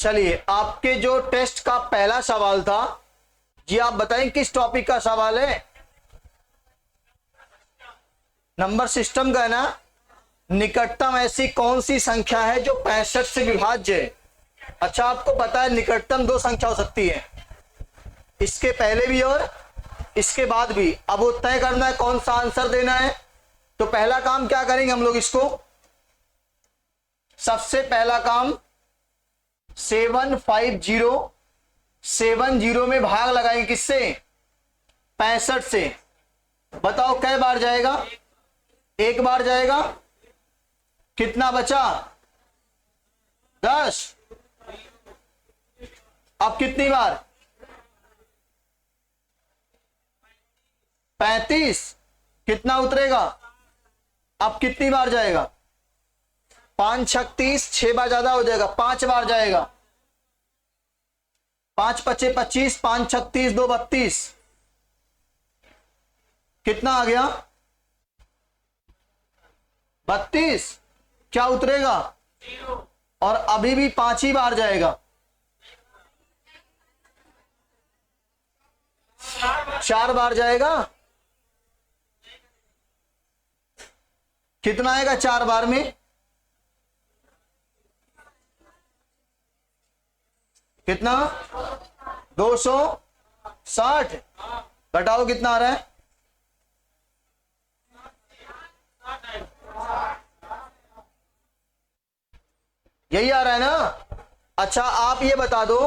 चलिए, आपके जो टेस्ट का पहला सवाल था, जी आप बताएं किस टॉपिक का सवाल है? नंबर सिस्टम का है ना। निकटतम ऐसी कौन सी संख्या है जो 65 से विभाज्य है? अच्छा, आपको पता है निकटतम दो संख्या हो सकती है, इसके पहले भी और इसके बाद भी। अब वो तय करना है कौन सा आंसर देना है। तो पहला काम क्या करेंगे हम लोग, इसको सबसे पहला काम 750 में भाग लगाएंगे किससे? 65 से। बताओ कै बार जाएगा? एक बार जाएगा। कितना बचा? 10। अब कितनी बार? 35। कितना उतरेगा? अब कितनी बार जाएगा? 5 छक 30, 6 बार ज्यादा हो जाएगा, 5 बार जाएगा। 5 पचे 25, 5 छक 30, 2 32। कितना आ गया? 32। क्या उतरेगा? और अभी भी 5 ही बार जाएगा। 4 बार जाएगा। कितना आएगा 4 बार में? कितना? 260। घटाओ कितना आ रहा है? यही आ रहा है ना। अच्छा, आप ये बता दो,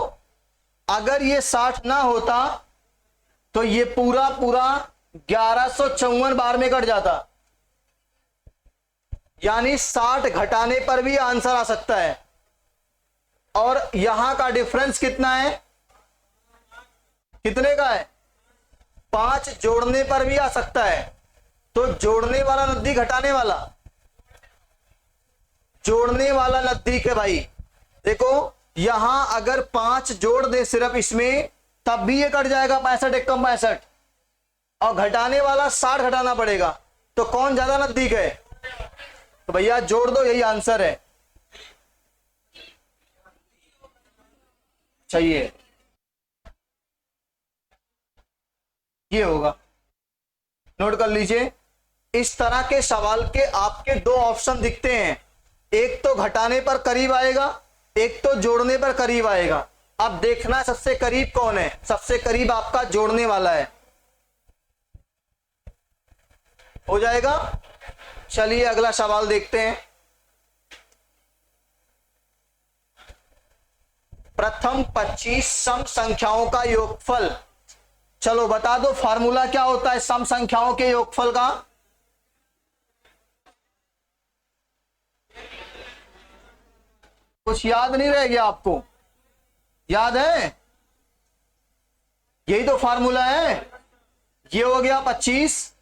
अगर ये 60 ना होता तो ये पूरा पूरा 1154 बार में कट जाता। यानी 60 घटाने पर भी आंसर आ सकता है। और यहां का डिफरेंस कितना है? कितने का है? 5 जोड़ने पर भी आ सकता है। तो जोड़ने वाला नजदीक, घटाने वाला? जोड़ने वाला नजदीक है भाई। देखो, यहां अगर 5 जोड़ दे सिर्फ इसमें, तब भी ये कट जाएगा 65 एकम 65। और घटाने वाला 60 घटाना पड़ेगा। तो कौन ज्यादा नजदीक है? तो भैया जोड़ दो, यही आंसर है। चाहिए ये होगा। नोट कर लीजिए, इस तरह के सवाल के आपके दो ऑप्शन दिखते हैं। एक तो घटाने पर करीब आएगा, एक तो जोड़ने पर करीब आएगा। अब देखना सबसे करीब कौन है। सबसे करीब आपका जोड़ने वाला है। हो जाएगा। चलिए अगला सवाल देखते हैं। प्रथम 25 सम संख्याओं का योगफल। चलो बता दो, फार्मूला क्या होता है सम संख्याओं के योगफल का? कुछ याद नहीं रह गया आपको? याद है? यही तो फार्मूला है। ये हो गया 25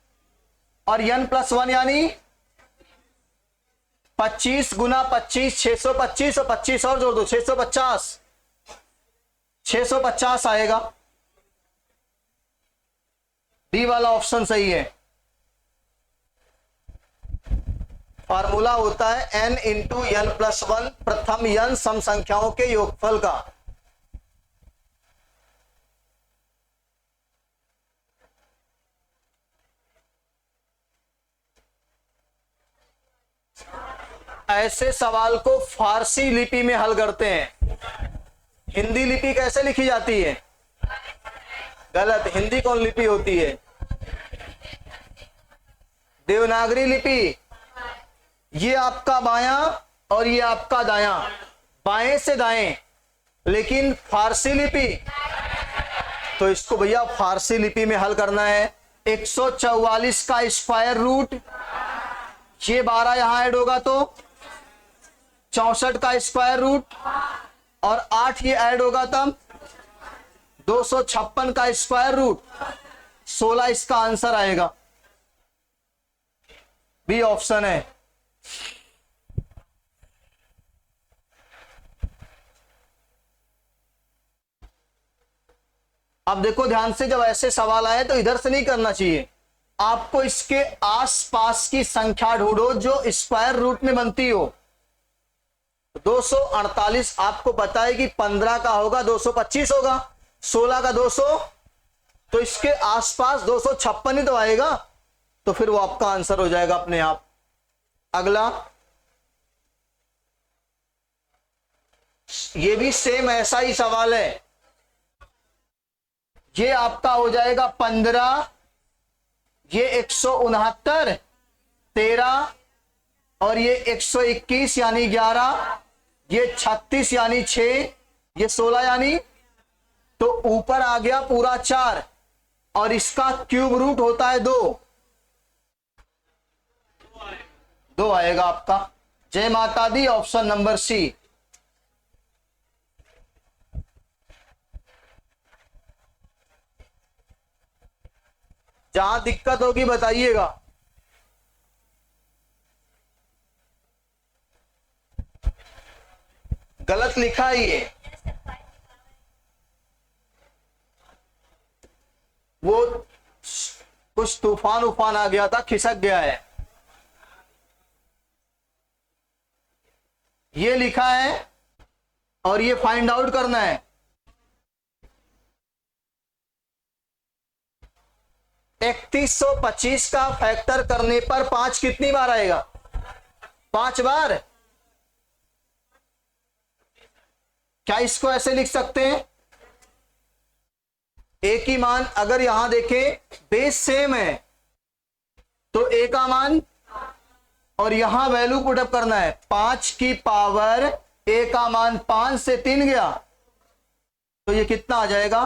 और n+1 यानी 25 गुना 25 625, और 25 और जोड़ दो 650। 650 आएगा। डी वाला ऑप्शन सही है। फार्मूला होता है n इंटू n+1, प्रथम n सम संख्याओं के योगफल का। ऐसे सवाल को फारसी लिपि में हल करते हैं। हिंदी लिपि कैसे लिखी जाती है? गलत। हिंदी कौन लिपि होती है? देवनागरी लिपि। ये आपका बायां और ये आपका दायां, बाएं से दाएं। लेकिन फारसी लिपि, तो इसको भैया फारसी लिपि में हल करना है। 144 का स्क्वायर रूट, ये 12 यहां ऐड होगा तो 64 का स्क्वायर रूट, और 8 ये ऐड होगा तब 256 का स्क्वायर रूट, 16 इसका आंसर आएगा। बी ऑप्शन है। अब देखो ध्यान से, जब ऐसे सवाल आए तो इधर से नहीं करना चाहिए। आपको इसके आसपास की संख्या ढूंढो जो स्क्वायर रूट में बनती हो। 248 आपको पता है कि 15 का होगा 225 होगा, 16 का 200, तो इसके आसपास 256 ही तो आएगा, तो फिर वो आपका आंसर हो जाएगा अपने आप। अगला, ये भी सेम ऐसा ही सवाल है। ये आपका हो जाएगा 15, ये 169, 13 और ये 121 यानी 11, ये 36 यानी 6, ये 16 यानी, तो ऊपर आ गया पूरा 4 और इसका क्यूब रूट होता है 2 आएगा आपका। जय माता दी, ऑप्शन नंबर सी। जहां दिक्कत होगी बताइएगा। गलत लिखा है ये, वो कुछ तूफान उफान आ गया था, खिसक गया है। ये लिखा है और ये फाइंड आउट करना है। 3125 का फैक्टर करने पर 5 कितनी बार आएगा? 5 बार। क्या इसको ऐसे लिख सकते हैं? ए की मान अगर यहां देखें बेस सेम है तो ए का मान, और यहां वैल्यू पुटअप करना है 5 की पावर ए का मान 5 से 3 गया तो ये कितना आ जाएगा?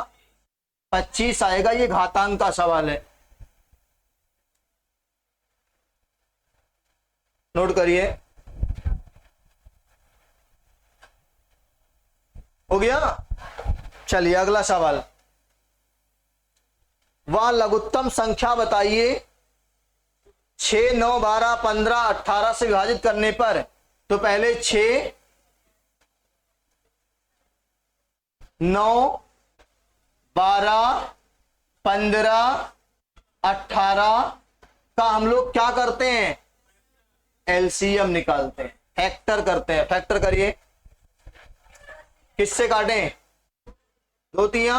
25 आएगा। ये घातांक का सवाल है, नोट करिए। हो गया। चलिए अगला सवाल, वह लघुत्तम संख्या बताइए 6, 9, 12, 15, 18 से विभाजित करने पर, तो पहले 6, 9, 12, 15, 18 का हम लोग क्या करते हैं? एलसीएम निकालते हैं, फैक्टर करते हैं। फैक्टर करिए, किससे काटें? 2 तिया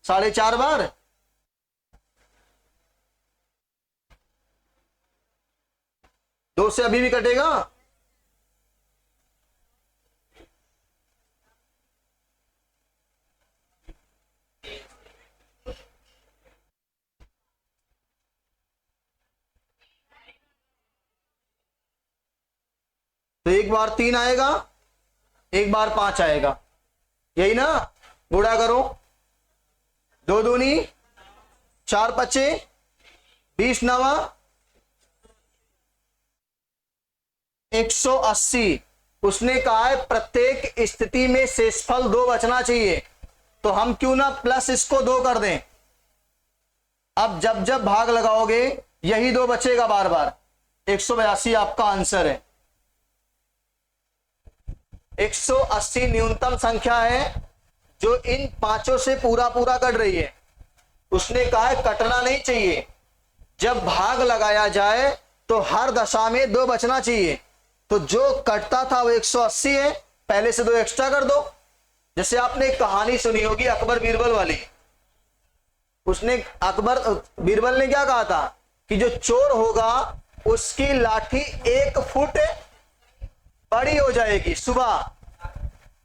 4.5 बार, दो से अभी भी कटेगा। तो एक बार 3 आएगा, एक बार 5 आएगा, यही ना? गुणा करो, 2 दूनी 4 पचे 20 नवा 180। उसने कहा है प्रत्येक स्थिति में शेषफल 2 बचना चाहिए, तो हम क्यों ना प्लस इसको 2 कर दें। अब जब जब भाग लगाओगे यही 2 बचेगा बार बार। 182 आपका आंसर है। 180 न्यूनतम संख्या है जो इन पांचों से पूरा पूरा कट रही है। उसने कहा है कटना नहीं चाहिए, जब भाग लगाया जाए तो हर दशा में 2 बचना चाहिए। तो जो कटता था वो 180 है, पहले से 2 एक्स्ट्रा कर दो। जैसे आपने एक कहानी सुनी होगी अकबर बीरबल वाली। उसने अकबर बीरबल ने क्या कहा था कि जो चोर होगा उसकी लाठी 1 फुट बड़ी हो जाएगी सुबह।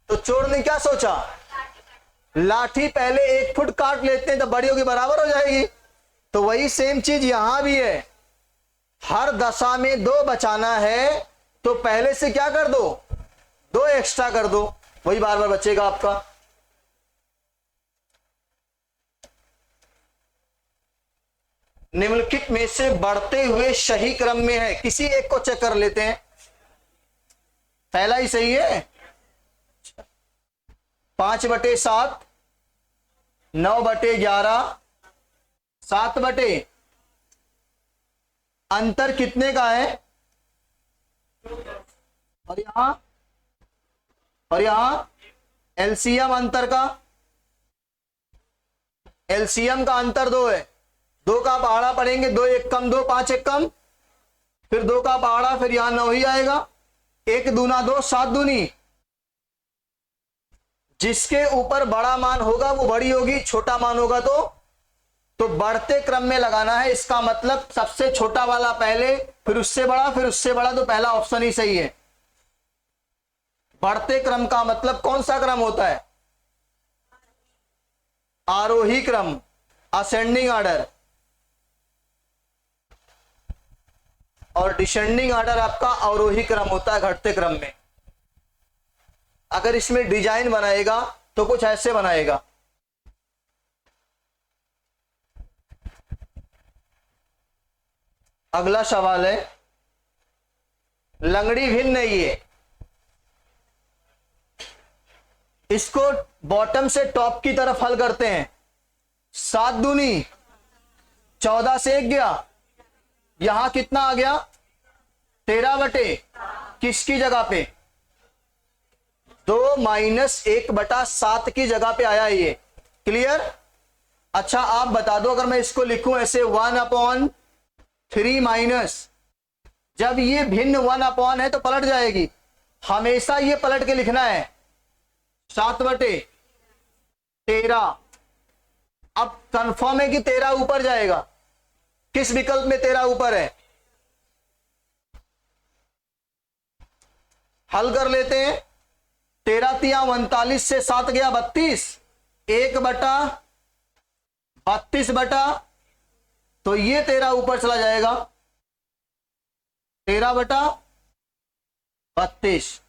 तो चोर ने क्या सोचा, लाठी पहले 1 फुट काट लेते हैं तो बड़ी होगी, बराबर हो जाएगी। तो वही सेम चीज यहां भी है, हर दशा में 2 बचाना है तो पहले से क्या कर दो, 2 एक्स्ट्रा कर दो, वही बार बार बचेगा आपका। निम्नलिखित में से बढ़ते हुए सही क्रम में है, किसी एक को चेक कर लेते हैं। पहला ही सही है, 5/7, 9/11, 7 अंतर कितने का है? और यहां एलसीएम अंतर का, एलसीएम का अंतर 2 है। 2 का पहाड़ा पढ़ेंगे, 2 1 कम 2, 5 1 कम, फिर 2 का पहाड़ा, फिर यहां 9 ही आएगा। 1 दूना 2, 7 दूनी जिसके ऊपर बड़ा मान होगा वो बड़ी होगी, छोटा मान होगा तो बढ़ते क्रम में लगाना है। इसका मतलब सबसे छोटा वाला पहले, फिर उससे बड़ा, फिर उससे बड़ा, तो पहला ऑप्शन ही सही है। बढ़ते क्रम का मतलब कौन सा क्रम होता है? आरोही क्रम, असेंडिंग ऑर्डर। और डिसेंडिंग ऑर्डर आपका अवरोही क्रम होता है, घटते क्रम में। अगर इसमें डिजाइन बनाएगा तो कुछ ऐसे बनाएगा। अगला सवाल है, लंगड़ी भिन्न है ये, इसको बॉटम से टॉप की तरफ हल करते हैं। 7 दूनी 14 से 1 गया, यहां कितना आ गया? 13 बटे किसकी जगह पे? 2 माइनस 1/7 की जगह पे आया ये। क्लियर? अच्छा आप बता दो, अगर मैं इसको लिखूं ऐसे 1/3 माइनस, जब ये भिन्न 1 है तो पलट जाएगी, हमेशा ये पलट के लिखना है। 7/13। अब कंफर्म है कि 13 ऊपर जाएगा। किस विकल्प में 13 ऊपर है? हल कर लेते हैं। 13 तिया 39 से 7 गया 32, 1/32 तो ये 13 ऊपर चला जाएगा, 13/32।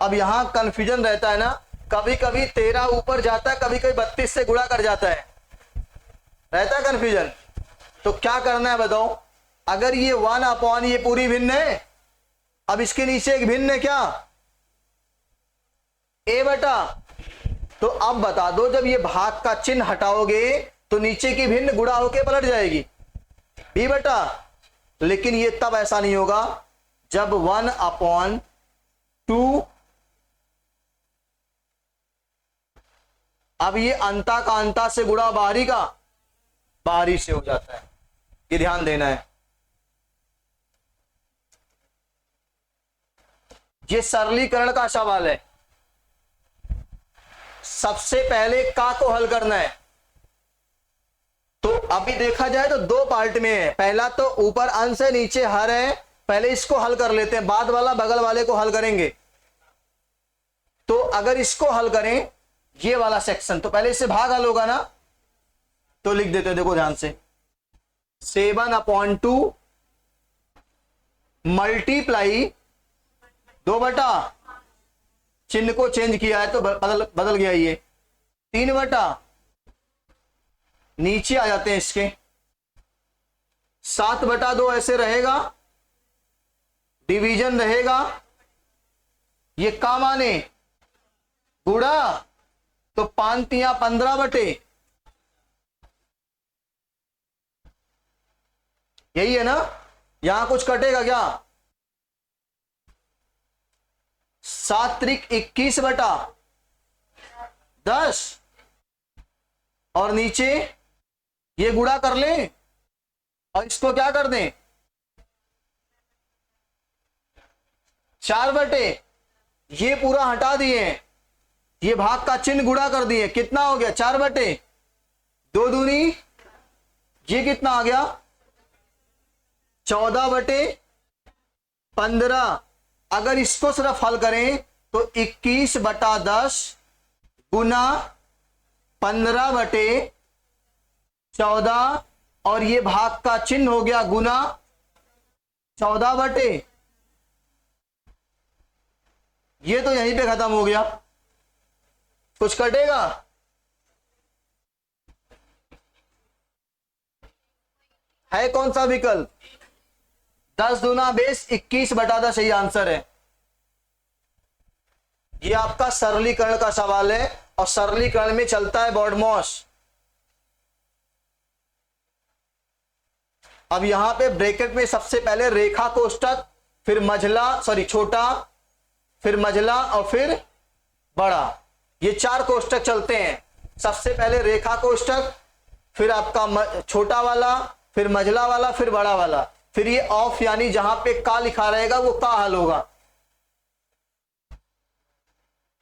अब यहां कंफ्यूजन रहता है ना, कभी कभी 13 ऊपर जाता है, कभी कभी 32 से गुणा कर जाता है, रहता है कंफ्यूजन। तो क्या करना है बताओ? अगर ये 1 ये पूरी भिन्न है, अब इसके नीचे एक भिन्न है क्या? a/, तो अब बता दो, जब ये भाग का चिन्ह हटाओगे तो नीचे की भिन्न गुणा होके पलट जाएगी, b/। लेकिन ये तब ऐसा नहीं होगा जब 1/2, अब ये अंता का अंता से गुणा बाहरी का बाहरी से हो जाता है, ये ध्यान देना है। ये सरलीकरण का सवाल है। सबसे पहले का को हल करना है। तो अभी देखा जाए तो 2 पार्ट में है। पहला तो ऊपर अंश है, नीचे हर है, पहले इसको हल कर लेते हैं, बाद वाला बगल वाले को हल करेंगे। तो अगर इसको हल करें, ये वाला सेक्शन, तो पहले इससे भाग हल होगा ना, तो लिख देते हैं, देखो ध्यान से। 7/2 मल्टीप्लाई 2/, चिन्ह को चेंज किया है तो बदल गया ये, 3/, नीचे आ जाते हैं इसके, 7/2 ऐसे रहेगा, डिवीजन रहेगा, ये का माने गुणा, तो 5 तिया 15 बटे, यही है ना? यहां कुछ कटेगा क्या? 7 त्रिक 21/10, और नीचे ये गुणा कर लें और इसको क्या कर दें? 4 बटे, ये पूरा हटा दिए, ये भाग का चिन्ह गुणा कर दिए, कितना हो गया? 4 बटे 2 दूनी, ये कितना आ गया? 14/15। अगर इसको सिर्फ हल करें तो 21/10 गुना 15/14, और ये भाग का चिन्ह हो गया गुना 14 ये तो यहीं पे खत्म हो गया। कुछ कटेगा? है कौन सा विकल्प? 10 दूना 20, 21/10 सही आंसर है। ये आपका सरलीकरण का सवाल है, और सरलीकरण में चलता है बॉडमॉस। अब यहां पे ब्रैकेट में सबसे पहले रेखा कोष्टक, फिर मझला, छोटा, फिर मझला और फिर बड़ा, ये 4 कोष्टक चलते हैं। सबसे पहले रेखा कोष्टक, फिर आपका छोटा वाला, फिर मझला वाला, फिर बड़ा वाला, फिर ये ऑफ, यानी जहां पे का लिखा रहेगा वो का हल होगा।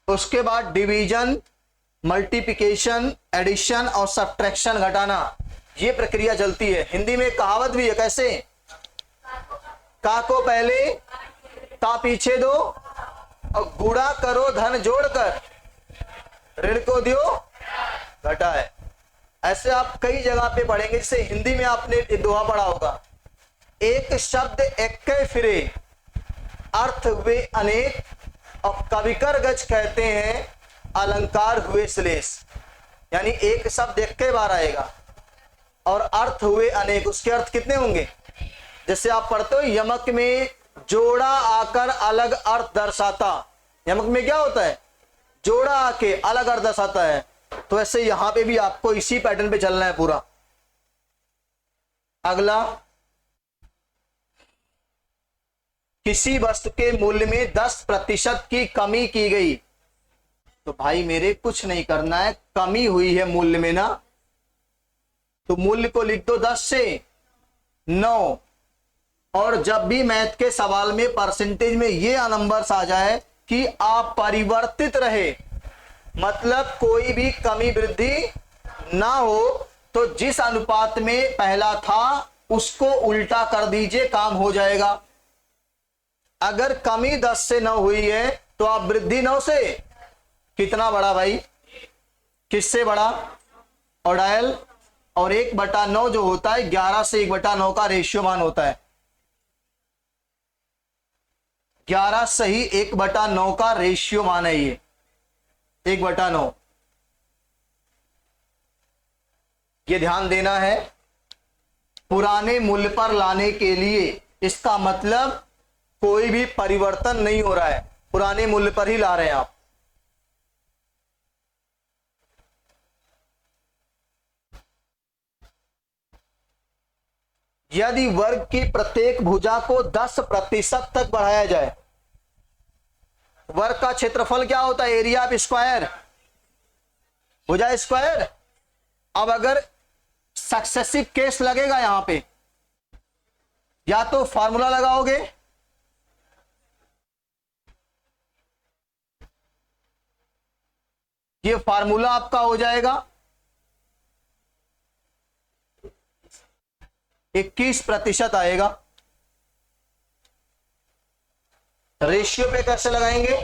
उसके बाद डिवीजन, मल्टीप्लिकेशन, एडिशन और सब्ट्रैक्शन, घटाना, ये प्रक्रिया चलती है। हिंदी में एक कहावत भी है, कैसे? का को पहले ता पीछे दो और गुणा करो धन जोड़कर, ऋण को दियो घटा है। ऐसे आप कई जगह पे पढ़ेंगे। जैसे हिंदी में आपने एक दोहा पढ़ा होगा, एक शब्द एक्के फिरे अर्थ हुए अनेक और कविकर गज कहते हैं अलंकार हुए श्लेष। यानी एक शब्द एक्के बार आएगा और अर्थ हुए अनेक, उसके अर्थ कितने होंगे? जैसे आप पढ़ते हो यमक में जोड़ा आकर अलग अर्थ दर्शाता, यमक में क्या होता है? जोड़ा आके अलग अर्थ दर्शाता है। तो ऐसे यहां पे भी आपको इसी पैटर्न पे चलना है पूरा। अगला, किसी वस्तु के मूल्य में 10% की कमी की गई। तो भाई मेरे कुछ नहीं करना है, कमी हुई है मूल्य में ना, तो मूल्य को लिख दो 10 से 9। और जब भी मैथ के सवाल में परसेंटेज में ये नंबर्स आ जाए कि अपरिवर्तित रहे, मतलब कोई भी कमी वृद्धि ना हो, तो जिस अनुपात में पहला था उसको उल्टा कर दीजिए, काम हो जाएगा। अगर कमी 10 से 9 हुई है तो आप वृद्धि 9 से कितना बड़ा भाई? किससे बड़ा? और डायल, और 1/9 जो होता है 11 से 1/9 का रेशियो मान होता है। 11 से ही 1/9 का रेशियो मान है ये 1/9। ये ध्यान देना है। पुराने मूल्य पर लाने के लिए, इसका मतलब कोई भी परिवर्तन नहीं हो रहा है, पुराने मूल्य पर ही ला रहे हैं आप। यदि वर्ग की प्रत्येक भुजा को 10% तक बढ़ाया जाए, वर्ग का क्षेत्रफल क्या होता है? एरिया ऑफ स्क्वायर, भुजा स्क्वायर। अब अगर सक्सेसिव केस लगेगा यहां पे, या तो फॉर्मूला लगाओगे, ये फार्मूला आपका हो जाएगा 21% आएगा। रेशियो पे कैसे लगाएंगे?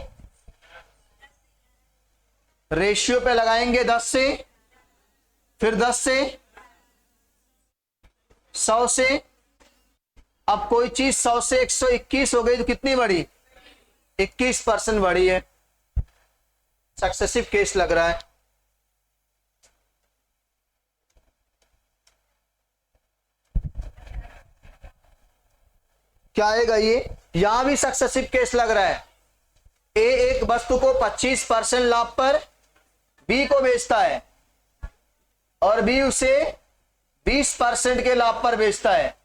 रेशियो पे लगाएंगे 10 से, फिर 10 से 100 से। अब कोई चीज 100 से 121 हो गई तो कितनी बढ़ी? 21% बढ़ी है। सक्सेसिव केस लग रहा है। क्या आएगा ये? यहां भी सक्सेसिव केस लग रहा है। ए एक वस्तु को 25% लाभ पर बी को बेचता है और बी उसे 20% के लाभ पर बेचता है,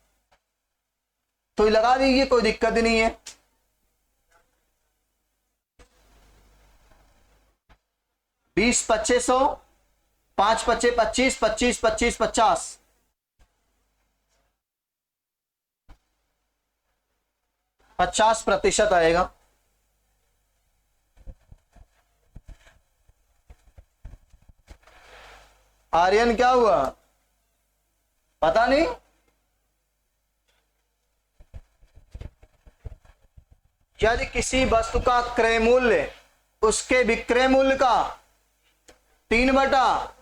तो लगा दीजिए, कोई दिक्कत ही नहीं है। 20 2500, 5 25 25, 25 25 50, 50% आएगा। आर्यन क्या हुआ पता नहीं। यदि किसी वस्तु का क्रय मूल्य उसके विक्रय मूल्य का 3/,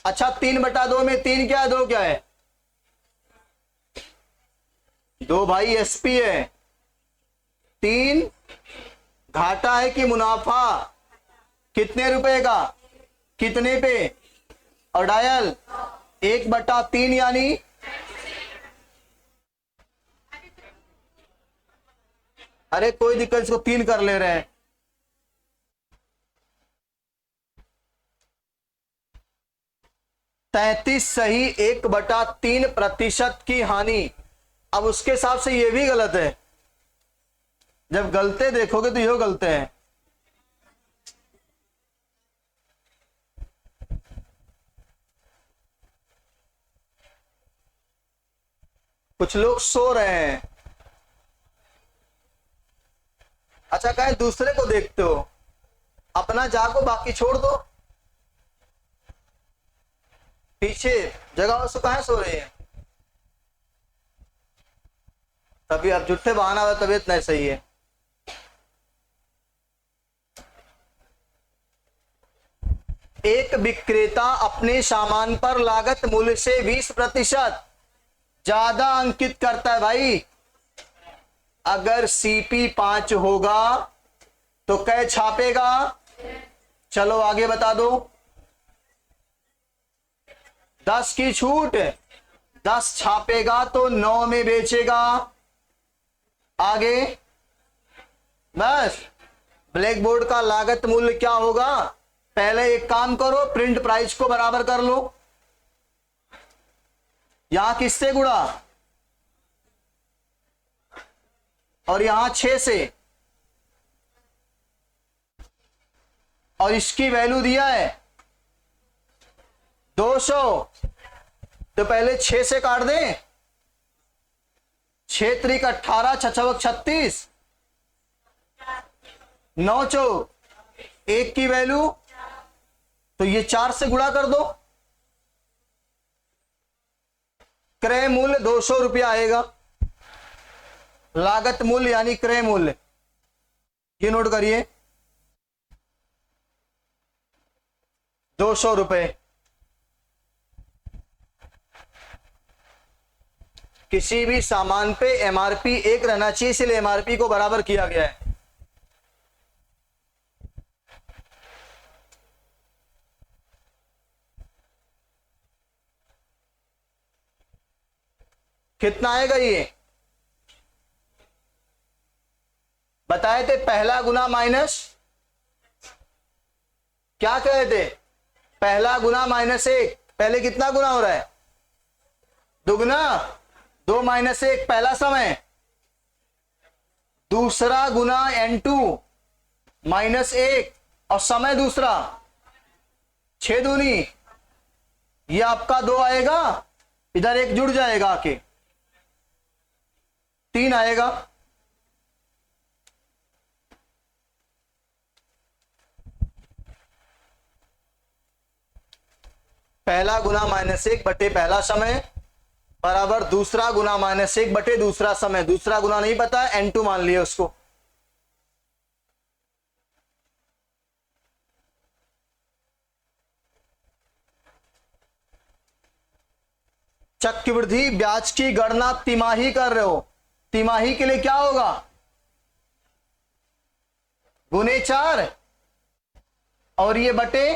अच्छा 3/2 में 3 क्या है, 2 क्या है? 2 भाई एसपी है। 3 घाटा है कि मुनाफा? कितने रुपए का? कितने पे? और डायल 1/3 यानी अरे कोई दिक्कत, इसको 3 कर ले रहे हैं। तैतीस सही 1/3% की हानि। अब उसके हिसाब से ये भी गलत है। जब गलते देखोगे तो ये गलते हैं। कुछ लोग सो रहे हैं। अच्छा कहे दूसरे को देखते हो, अपना जागो बाकी छोड़ दो। पीछे जगह से कहां सो रहे हैं? तभी अब झूठे बहाना हुआ, तबीयत नहीं सही है। एक विक्रेता अपने सामान पर लागत मूल्य से 20% ज्यादा अंकित करता है। भाई अगर सीपी 5 होगा तो कै छापेगा? चलो आगे बता दो। 10 की छूट, 10 छापेगा तो 9 में बेचेगा। आगे बस ब्लैक बोर्ड का लागत मूल्य क्या होगा? पहले एक काम करो, प्रिंट प्राइस को बराबर कर लो। यहां किससे गुणा और यहां 6 से, और इसकी वैल्यू दिया है 200, तो पहले 6 से काट दें। 6 त्रिक 18, 6 छक 36, 9 चौक 1 की वैल्यू, तो ये 4 से गुणा कर दो। क्रय मूल्य 200 रुपया आएगा। लागत मूल्य यानी क्रय मूल्य, ये नोट करिए 200 रुपए। किसी भी सामान पे एमआरपी 1 रहना चाहिए, इसलिए एमआरपी को बराबर किया गया है। कितना आएगा ये बताए थे? पहला गुना माइनस, क्या कहे थे? पहला गुना -1। पहले कितना गुना हो रहा है? दुगना। 2 - 1 पहला समय, दूसरा गुना n2 -1 और समय दूसरा 6 दूनी, ये आपका 2 आएगा, इधर 1 जुड़ जाएगा आके 3 आएगा। पहला गुना -1 बटे पहला समय बराबर दूसरा गुना -1 बटे दूसरा समय। दूसरा गुना नहीं पता है, n2 मान लिया उसको। चक्रवृद्धि ब्याज की गणना तिमाही कर रहे हो, तिमाही के लिए क्या होगा? गुने 4 और ये बटे,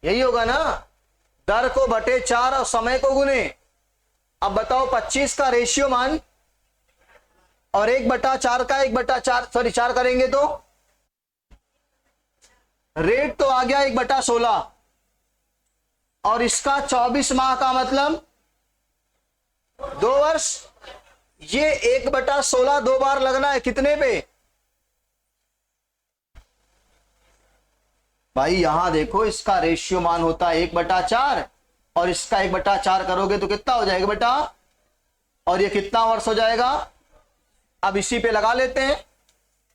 यही होगा ना? दर को बटे 4 और समय को गुने। अब बताओ 25 का रेशियो मान और 1/4 का 1/4, सॉरी 4 करेंगे तो रेट तो आ गया 1/16, और इसका 24 माह का मतलब 2 वर्ष। ये 1/16 2 बार लगना है, कितने पे? भाई यहां देखो, इसका रेशियो मान होता है 1/4 और इसका 1/4 करोगे तो कितना हो जाएगा बेटा? और ये कितना वर्ष हो जाएगा? अब इसी पे लगा लेते हैं,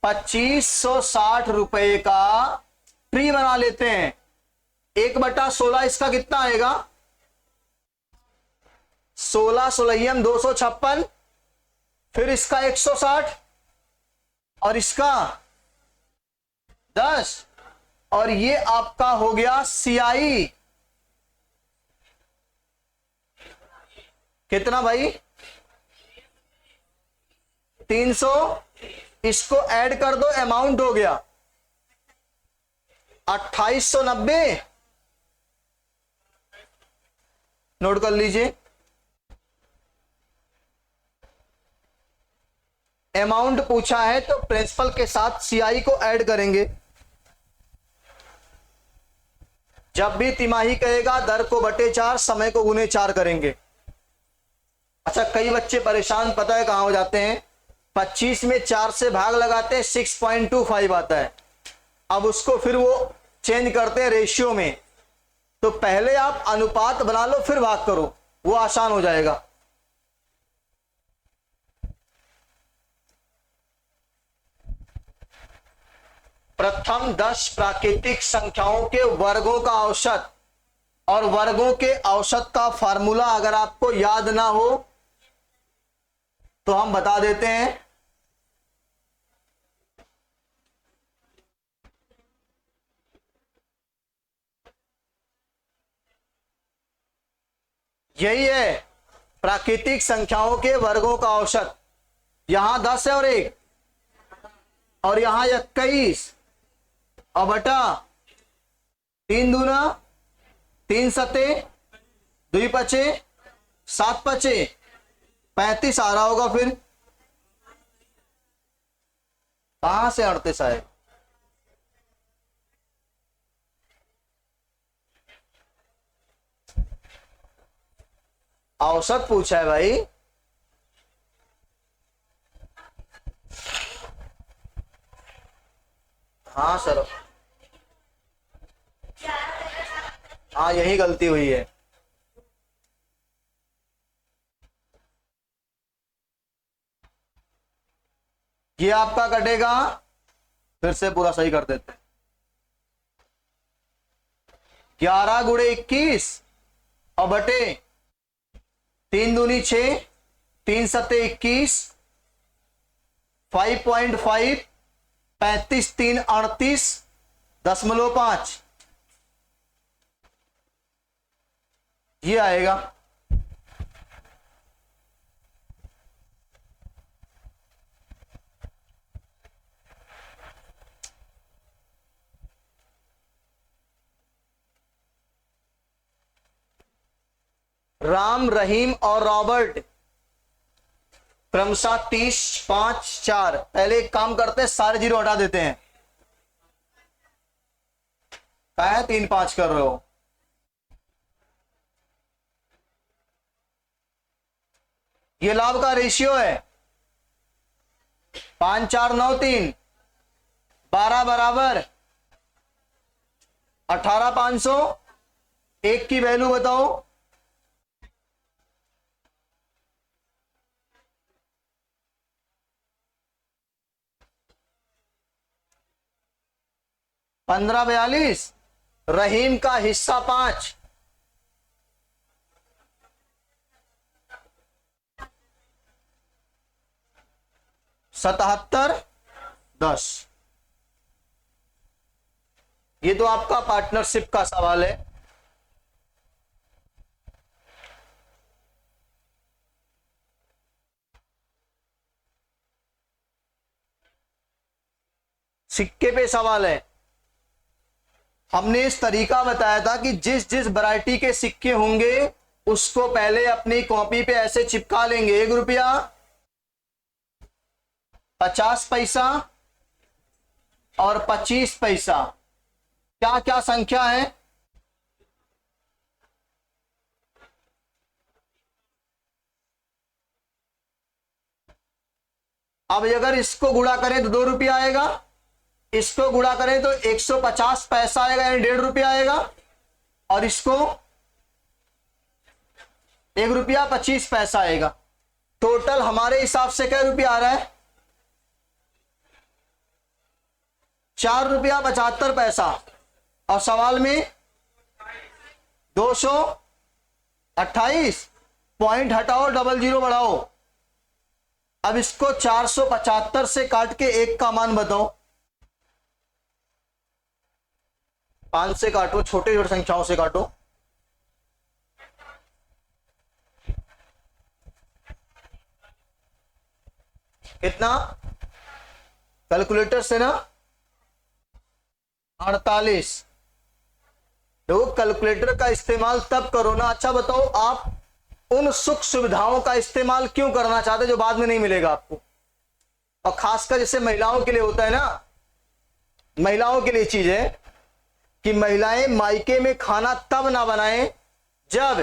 2560 रुपए का ट्री बना लेते हैं। 1/16 इसका कितना आएगा? 16 16 256, फिर इसका 160 और इसका 10, और ये आपका हो गया सीआई। कितना भाई? 300। इसको ऐड कर दो, अमाउंट हो गया 2890। नोट कर लीजिए, अमाउंट पूछा है तो प्रिंसिपल के साथ सीआई को ऐड करेंगे। जब भी तिमाही कहेगा दर को बटे 4, समय को गुने 4 करेंगे। अच्छा कई बच्चे परेशान पता है कहां हो जाते हैं? 25 में 4 से भाग लगाते हैं, 6.25 आता है। अब उसको फिर वो चेंज करते हैं रेशियो में। तो पहले आप अनुपात बना लो फिर भाग करो, वो आसान हो जाएगा। प्रथम 10 प्राकृतिक संख्याओं के वर्गों का औसत, और वर्गों के औसत का फार्मूला अगर आपको याद ना हो तो हम बता देते हैं। यही है प्राकृतिक संख्याओं के वर्गों का औसत। यहां 10 है और 1, और यहां 21, और बटा 3 दूना 3 सते 2 पचे 7 पचे 35 आ रहा होगा। फिर कहां से 38 आए? औसत पूछा है भाई। हाँ सर, हाँ यही गलती हुई है। ये आपका कटेगा, फिर से पूरा सही कर देते हैं। 11 गुणे 21 और बटे 3 दूनी 6 3 सत्ते 21 5.5 35 3 38.5 ये आएगा। राम, रहीम और रॉबर्ट क्रमशः 30 5 4। पहले एक काम करते हैं, सारे जीरो हटा देते हैं। क्या है 3 5 कर रहे हो? ये लाभ का रेशियो है 5 4 9 3 12 बराबर 18 500। एक की वैल्यू बताओ। पंद्रह 42। रहीम का हिस्सा 5, 77 10। ये तो आपका पार्टनरशिप का सवाल है। सिक्के पे सवाल है। हमने इस तरीका बताया था कि जिस जिस वैरायटी के सिक्के होंगे उसको पहले अपनी कॉपी पे ऐसे चिपका लेंगे। 1 रुपया 50 पैसा और 25 पैसा। क्या क्या संख्या है? अब अगर इसको गुणा करें तो 2 रुपया आएगा, इसको गुणा करें तो 150 पैसा आएगा, यानी 1.5 रुपया आएगा, और इसको 1 रुपया 25 पैसा आएगा। टोटल हमारे हिसाब से क्या रुपया आ रहा है? 4 रुपया 75 पैसा। और सवाल में 228 पॉइंट हटाओ, 00 बढ़ाओ। अब इसको 475 से काट के 1 का मान बताओ। 5 से काटो, छोटे छोटे संख्याओं से काटो। कितना? कैलकुलेटर से ना 48। देखो कैलकुलेटर का इस्तेमाल तब करो ना। अच्छा बताओ, आप उन सुख सुविधाओं का इस्तेमाल क्यों करना चाहते जो बाद में नहीं मिलेगा आपको? और खासकर जैसे महिलाओं के लिए होता है ना, महिलाओं के लिए चीज है कि महिलाएं मायके में खाना तब ना बनाएं जब,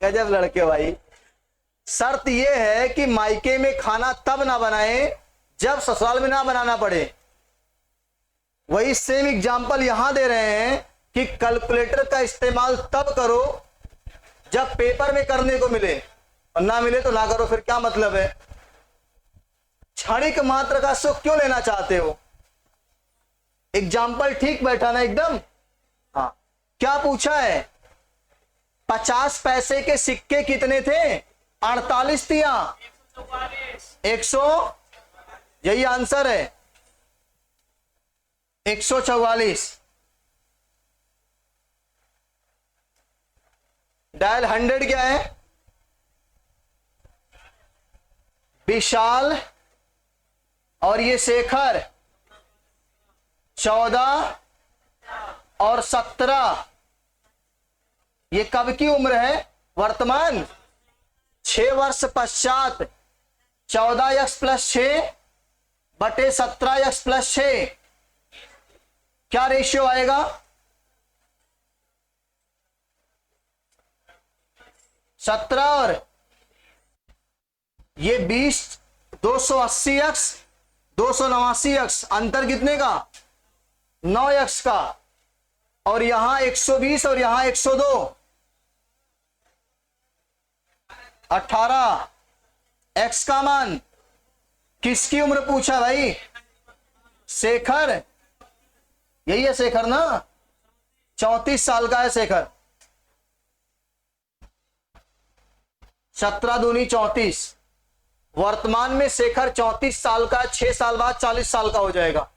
गजब लड़के भाई, शर्त यह है कि मायके में खाना तब ना बनाएं जब ससुराल में ना बनाना पड़े। वही सेम एग्जांपल यहां दे रहे हैं कि कैलकुलेटर का इस्तेमाल तब करो जब पेपर में करने को मिले, और ना मिले तो ना करो। फिर क्या मतलब है? क्षणिक मात्र का सुख क्यों लेना चाहते हो? एग्जाम्पल ठीक बैठा ना एकदम? हाँ, क्या पूछा है? 50 पैसे के सिक्के कितने थे? 48 दिया, 100, यही आंसर है, 144। डायल 100 क्या है? विशाल और ये शेखर 14 और 17, ये कब की उम्र है? वर्तमान। 6 वर्ष पश्चात 14x+6 बटे 17x+6, क्या रेशियो आएगा? 17 और ये 20, 280x, 289x, अंतर कितने का? 9x का। और यहां 120 और यहां 102, 18। x का मान, किसकी उम्र पूछा भाई? शेखर, यही है शेखर ना? 34 साल का है शेखर। 17 दूनी 34। वर्तमान में शेखर 34 साल का, 6 साल बाद 40 साल का हो जाएगा।